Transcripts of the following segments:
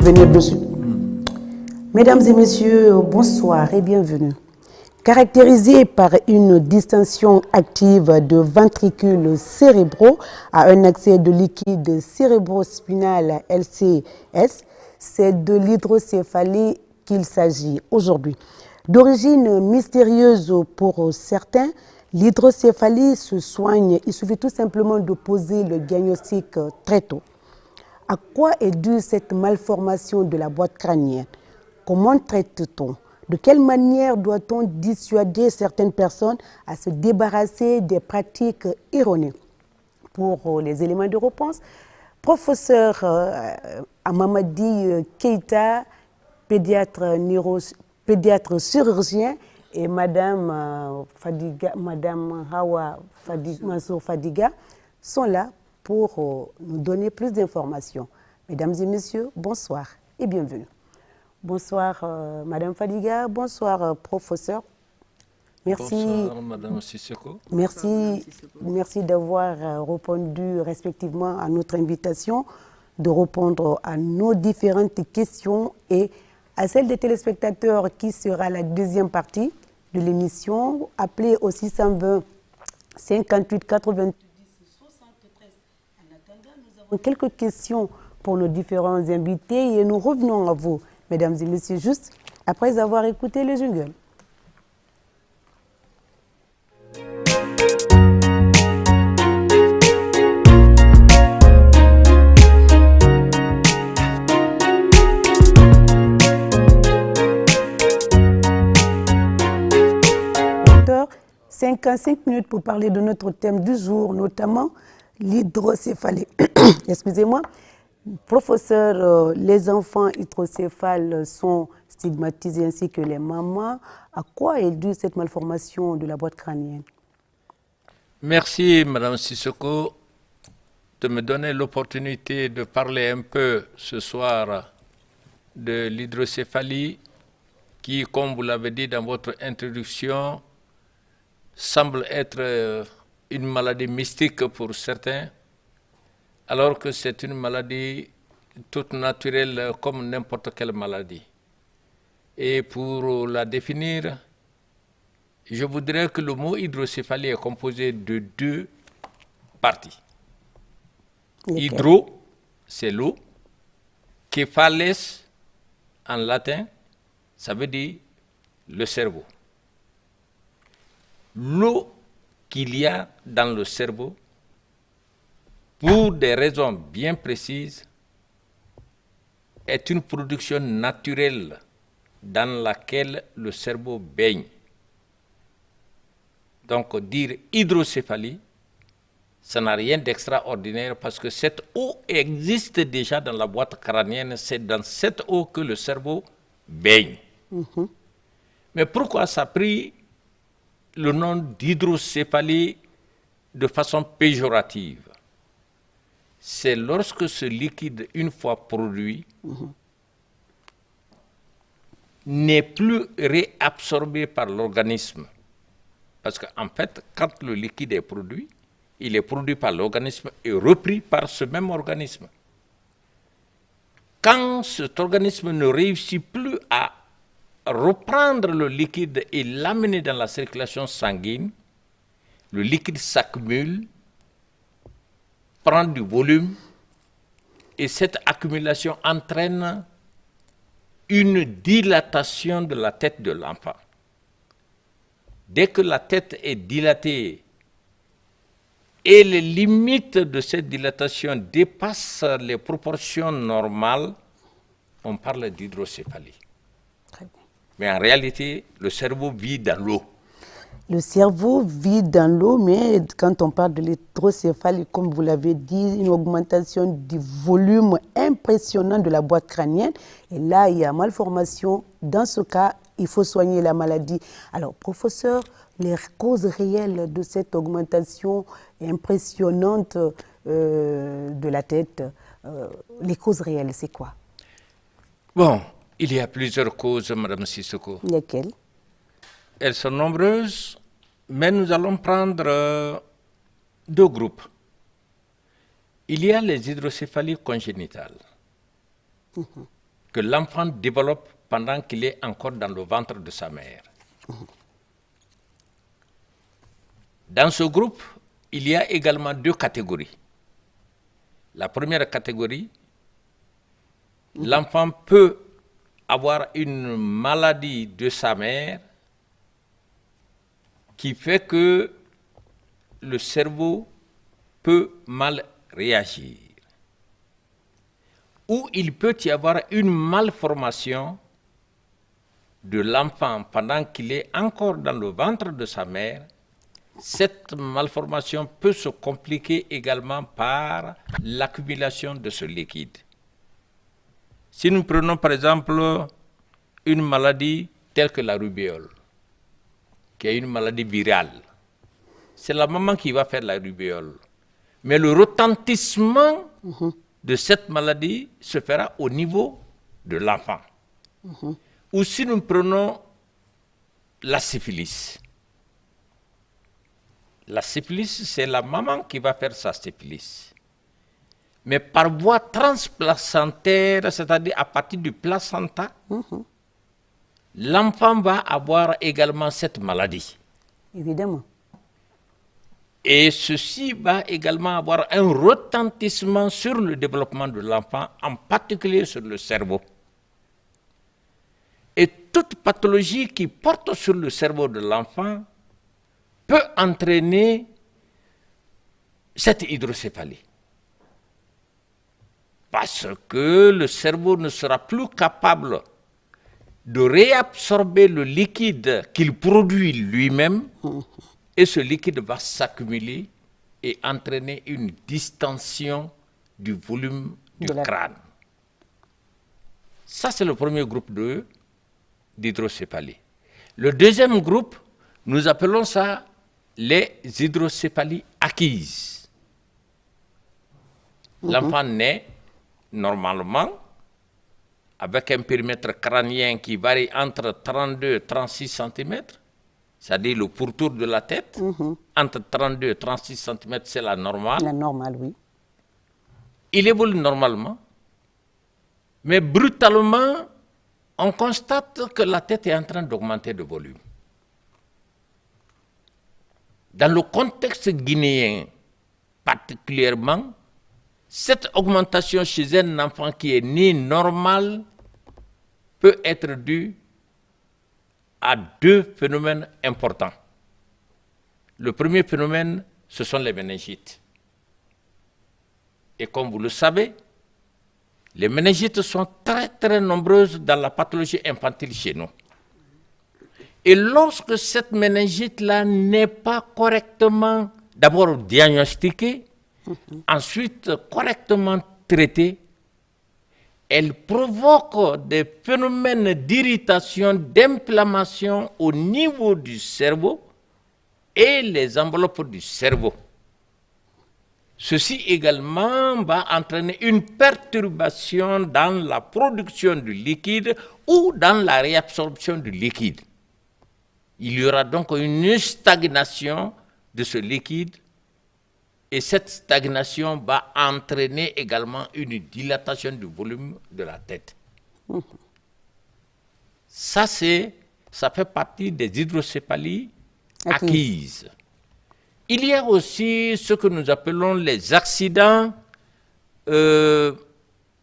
venir dessus. Mesdames et messieurs, bonsoir et bienvenue. Caractérisé par une distension active de ventricules cérébraux à un accès de liquide cérébrospinal LCS, c'est de l'hydrocéphalie qu'il s'agit aujourd'hui. D'origine mystérieuse pour certains, l'hydrocéphalie se soigne. Il suffit tout simplement de poser le diagnostic très tôt. À quoi est due cette malformation de la boîte crânienne? Comment traite-t-on? De quelle manière doit-on dissuader certaines personnes à se débarrasser des pratiques erronées? Pour les éléments de réponse, professeur Mamadi Keïta, pédiatre chirurgien, et Madame Hawa Mansour Fadiga sont là pour nous donner plus d'informations. Mesdames et messieurs, bonsoir et bienvenue. Bonsoir Madame Fadiga, bonsoir professeur. Merci. Bonsoir Madame Sissoko. Merci d'avoir répondu respectivement à notre invitation, de répondre à nos différentes questions et à celle des téléspectateurs qui sera la deuxième partie de l'émission. Appelez au 620 58 90 73. En attendant, nous avons quelques questions pour nos différents invités et nous revenons à vous, mesdames et messieurs, juste après avoir écouté le jingle. Docteur, 5 minutes pour parler de notre thème du jour, notamment l'hydrocéphalie. Excusez-moi. Professeur, les enfants hydrocéphales sont stigmatisés ainsi que les mamans. À quoi est due cette malformation de la boîte crânienne? Merci Madame Sissoko de me donner l'opportunité de parler un peu ce soir de l'hydrocéphalie qui, comme vous l'avez dit dans votre introduction, semble être une maladie mystique pour certains, alors que c'est une maladie toute naturelle comme n'importe quelle maladie. Et pour la définir, je voudrais que le mot hydrocéphalie est composé de deux parties. Hydro, c'est l'eau. Céphales, en latin, ça veut dire le cerveau. L'eau qu'il y a dans le cerveau, pour des raisons bien précises, est une production naturelle dans laquelle le cerveau baigne. Donc dire hydrocéphalie, ça n'a rien d'extraordinaire parce que cette eau existe déjà dans la boîte crânienne, c'est dans cette eau que le cerveau baigne. Mais pourquoi ça a pris le nom d'hydrocéphalie de façon péjorative? C'est lorsque ce liquide, une fois produit, n'est plus réabsorbé par l'organisme. Parce qu'en fait, quand le liquide est produit, il est produit par l'organisme et repris par ce même organisme. Quand cet organisme ne réussit plus à reprendre le liquide et l'amener dans la circulation sanguine, le liquide s'accumule, prend du volume et cette accumulation entraîne une dilatation de la tête de l'enfant. Dès que la tête est dilatée et les limites de cette dilatation dépassent les proportions normales, on parle d'hydrocéphalie. Mais en réalité, le cerveau vit dans l'eau. Le cerveau vit dans l'eau, mais quand on parle de l'hydrocéphalie, comme vous l'avez dit, une augmentation du volume impressionnant de la boîte crânienne. Et là, il y a malformation. Dans ce cas, il faut soigner la maladie. Alors, professeur, les causes réelles de cette augmentation impressionnante de la tête, les causes réelles, c'est quoi? Bon, il y a plusieurs causes, Madame Sissoko. Lesquelles? Elles sont nombreuses, mais nous allons prendre deux groupes. Il y a les hydrocéphalies congénitales. que l'enfant développe pendant qu'il est encore dans le ventre de sa mère. Dans ce groupe, il y a également 2 catégories. La première catégorie, l'enfant peut avoir une maladie de sa mère qui fait que le cerveau peut mal réagir. Ou il peut y avoir une malformation de l'enfant pendant qu'il est encore dans le ventre de sa mère. Cette malformation peut se compliquer également par l'accumulation de ce liquide. Si nous prenons par exemple une maladie telle que la rubéole, qui est une maladie virale, c'est la maman qui va faire la rubéole. Mais le retentissement de cette maladie se fera au niveau de l'enfant. Ou si nous prenons la syphilis. La syphilis, c'est la maman qui va faire sa syphilis. Mais par voie transplacentaire, c'est-à-dire à partir du placenta, l'enfant va avoir également cette maladie. Évidemment. Et ceci va également avoir un retentissement sur le développement de l'enfant, en particulier sur le cerveau. Et toute pathologie qui porte sur le cerveau de l'enfant peut entraîner cette hydrocéphalie. Parce que le cerveau ne sera plus capable de réabsorber le liquide qu'il produit lui-même, et ce liquide va s'accumuler et entraîner une distension du volume du crâne. Ça, c'est le premier groupe d'hydrocéphalie. Le deuxième groupe, nous appelons ça les hydrocéphalies acquises. L'enfant naît normalement avec un périmètre crânien qui varie entre 32 et 36 cm, c'est-à-dire le pourtour de la tête, entre 32 et 36 cm, c'est la normale. La normale, oui. Il évolue normalement, mais brutalement, on constate que la tête est en train d'augmenter de volume. Dans le contexte guinéen particulièrement, cette augmentation chez un enfant qui est né normal peut être due à 2 phénomènes importants. Le premier phénomène, ce sont les méningites. Et comme vous le savez, les méningites sont très très nombreuses dans la pathologie infantile chez nous. Et lorsque cette méningite-là n'est pas correctement d'abord diagnostiquée, ensuite correctement traitée, elle provoque des phénomènes d'irritation, d'inflammation au niveau du cerveau et les enveloppes du cerveau. Ceci également va entraîner une perturbation dans la production du liquide ou dans la réabsorption du liquide. Il y aura donc une stagnation de ce liquide et cette stagnation va entraîner également une dilatation du volume de la tête. Ça fait partie des hydrocéphalies acquises. Il y a aussi ce que nous appelons les accidents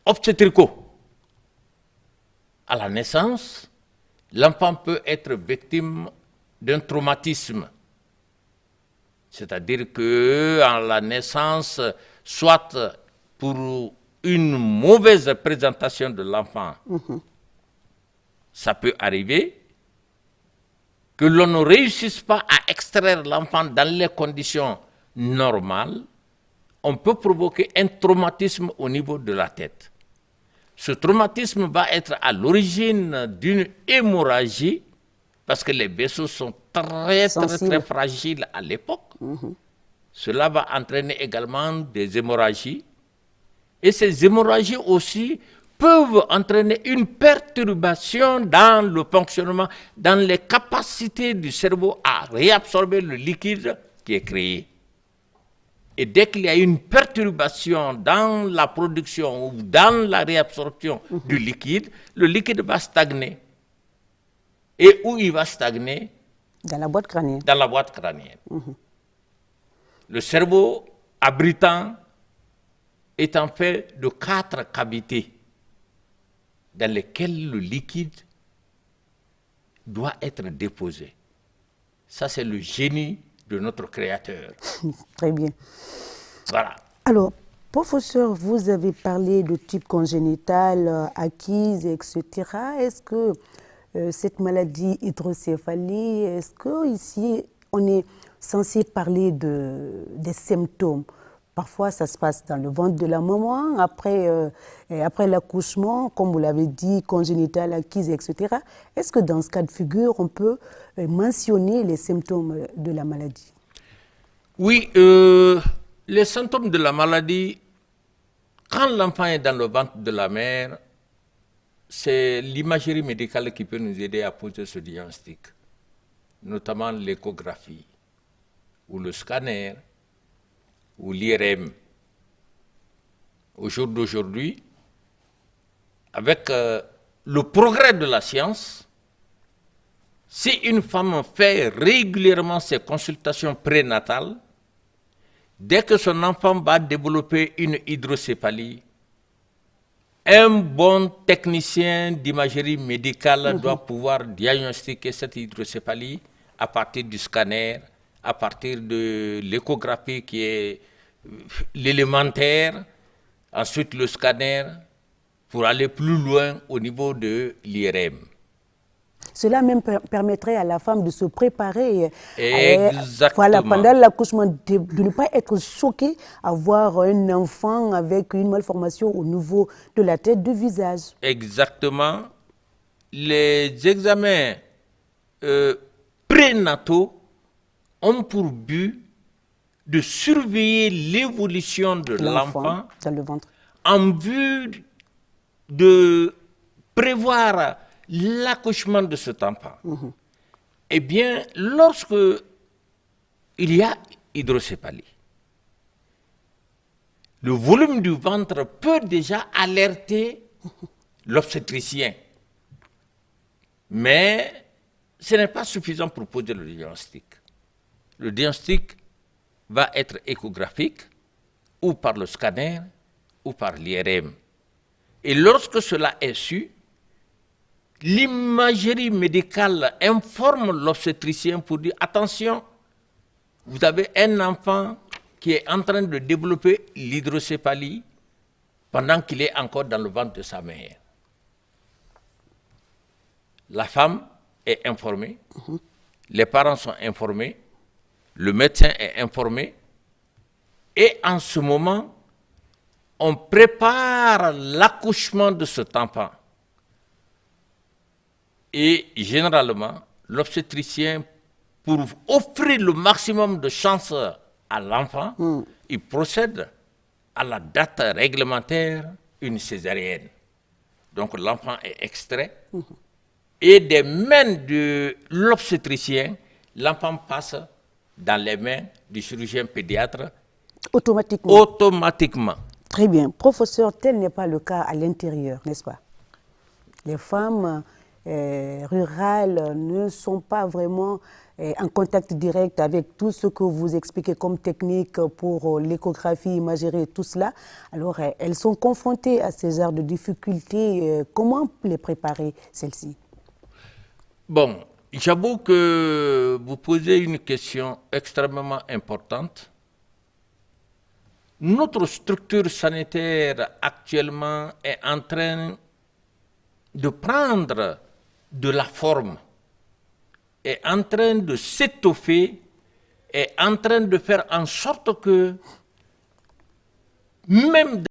obstétricaux. À la naissance, l'enfant peut être victime d'un traumatisme. C'est-à-dire qu'à la naissance, soit pour une mauvaise présentation de l'enfant, ça peut arriver, que l'on ne réussisse pas à extraire l'enfant dans les conditions normales, on peut provoquer un traumatisme au niveau de la tête. Ce traumatisme va être à l'origine d'une hémorragie, parce que les vaisseaux sont très fragiles à l'époque. Cela va entraîner également des hémorragies. Et ces hémorragies aussi peuvent entraîner une perturbation dans le fonctionnement, dans les capacités du cerveau à réabsorber le liquide qui est créé. Et dès qu'il y a une perturbation dans la production ou dans la réabsorption du liquide, le liquide va stagner. Et où il va stagner? Dans la boîte crânienne. Dans la boîte crânienne. Le cerveau abritant est en fait de 4 cavités dans lesquelles le liquide doit être déposé. Ça, c'est le génie de notre Créateur. Très bien. Voilà. Alors, professeur, vous avez parlé de type congénital, acquise, etc. Est-ce que cette maladie hydrocéphalie, est-ce qu'ici, on est censé parler des symptômes? Parfois, ça se passe dans le ventre de la maman, après l'accouchement, comme vous l'avez dit, congénital, acquise, etc. Est-ce que dans ce cas de figure, on peut mentionner les symptômes de la maladie? Oui, les symptômes de la maladie, quand l'enfant est dans le ventre de la mère, c'est l'imagerie médicale qui peut nous aider à poser ce diagnostic, notamment l'échographie, ou le scanner, ou l'IRM. Au jour d'aujourd'hui, avec le progrès de la science, si une femme fait régulièrement ses consultations prénatales, dès que son enfant va développer une hydrocéphalie, un bon technicien d'imagerie médicale doit pouvoir diagnostiquer cette hydrocéphalie à partir du scanner, à partir de l'échographie qui est l'élémentaire, ensuite le scanner, pour aller plus loin au niveau de l'IRM. Cela même permettrait à la femme de se préparer Exactement. Pendant l'accouchement, de ne pas être choquée à voir un enfant avec une malformation au niveau de la tête, du visage. Exactement. Les examens prénataux ont pour but de surveiller l'évolution de l'enfant dans le ventre, en vue de prévoir l'accouchement de cet enfant. Eh bien, lorsque il y a hydrocéphalie, le volume du ventre peut déjà alerter l'obstétricien. Mais ce n'est pas suffisant pour poser le diagnostic. Le diagnostic va être échographique, ou par le scanner, ou par l'IRM. Et lorsque cela est su, l'imagerie médicale informe l'obstétricien pour dire attention, vous avez un enfant qui est en train de développer l'hydrocéphalie pendant qu'il est encore dans le ventre de sa mère. La femme est informée, les parents sont informés, le médecin est informé, et en ce moment, on prépare l'accouchement de cet enfant. Et généralement, l'obstétricien, pour offrir le maximum de chances à l'enfant, il procède à la date réglementaire, une césarienne. Donc l'enfant est extrait. Et des mains de l'obstétricien, l'enfant passe dans les mains du chirurgien pédiatre automatiquement. Très bien. Professeur, tel n'est pas le cas à l'intérieur, n'est-ce pas? Les femmes rurales ne sont pas vraiment en contact direct avec tout ce que vous expliquez comme technique pour l'échographie, imagerie et tout cela. Alors, elles sont confrontées à ces genres de difficultés. Comment les préparer, celles-ci? Bon, j'avoue que vous posez une question extrêmement importante. Notre structure sanitaire actuellement est en train de prendre de la forme, est en train de s'étoffer, est en train de faire en sorte que même